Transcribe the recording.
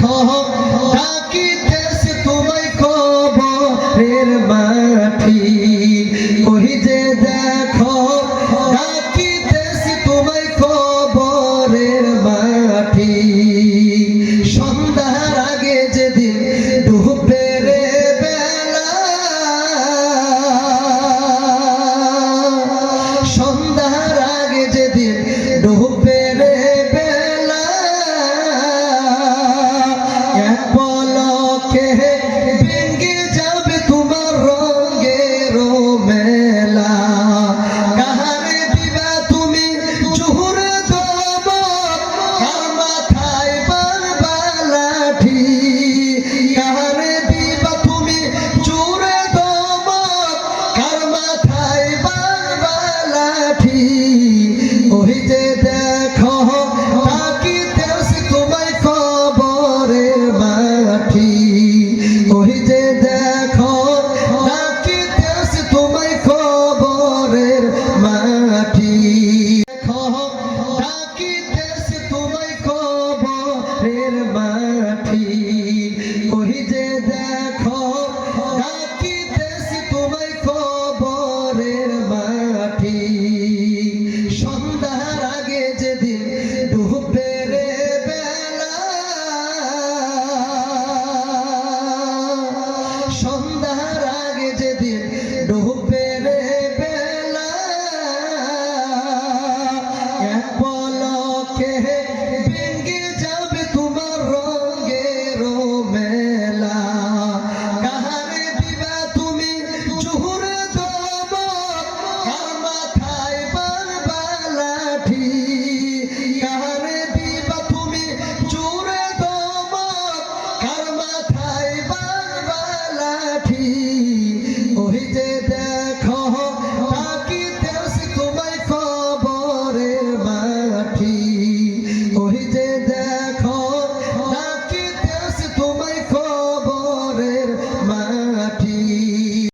দেখো ডাকিতেছে তোমায় কবরের মাটি ওই যে দেখো ডাকিতেছে তোমায় কবরের মাটি সন্ধ্যার আগে যেদিন ডুবে রে বেলা সন্ধ্যার আগে যেদিন ডুবে রে বেলা এক পলকে ভেঙে যাবে তোমার রঙের মেলা কাহারে দিবা তুমি জোহরে দমক কার মাথায় বারবা লাঠি কাহারে দিবা তুমি জোরে দমক কার মাথায় বারবা লাঠি ওই যে দেখো ডাকিতেছে তোমায় কবরের মাটি ওই যে দেখো ডাকিতেছে তোমায় কবরের মাটি দেখো ডাকিতেছে তোমায় কবরের মাটি